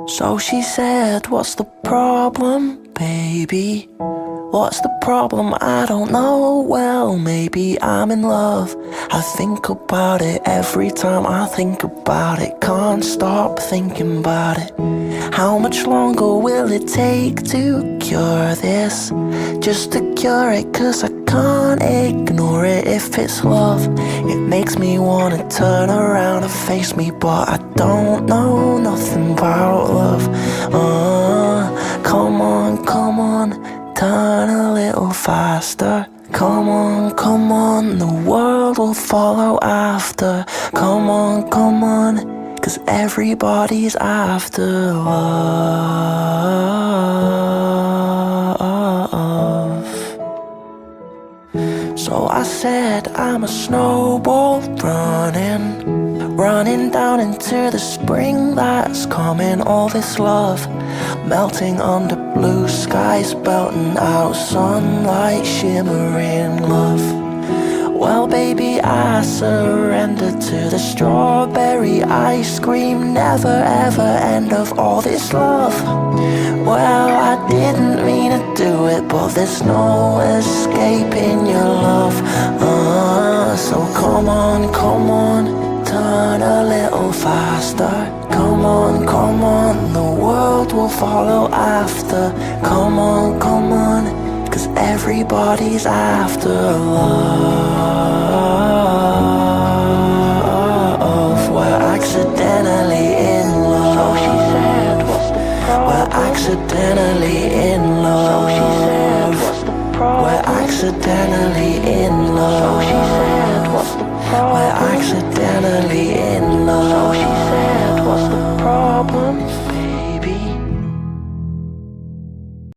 So she said, what's the problem, baby? What's the problem? I don't know. Well, maybe I'm in love. I think about it every time I think about it. Can't stop thinking about it. How much longer will it take to cure this? Just to cure it, 'cause I can't ignore it. If it's love, it makes me wanna turn around and face me, but I don't know nothing about love. Come on, come on, turn a little faster. Come on, the world will follow after. Come on, 'cause everybody's after love. So I said I'm a snowball running down into the spring that's coming. All this love melting under blue skies, belting out sunlight, shimmering love. Well, baby, I surrender to the strawberry ice cream, never ever end of all this love. Well, I didn't mean to do it, but there's no escaping your love. So come on, turn a little faster. Come on, the world will follow after. Come on, 'cause everybody's after love. We're accidentally in love. So she said, what's the problem? We're accidentally in love. So she said, what's the problem? We're accidentally in love. So she said, what's the problem? We're accidentally in love. So she said, what's the problem?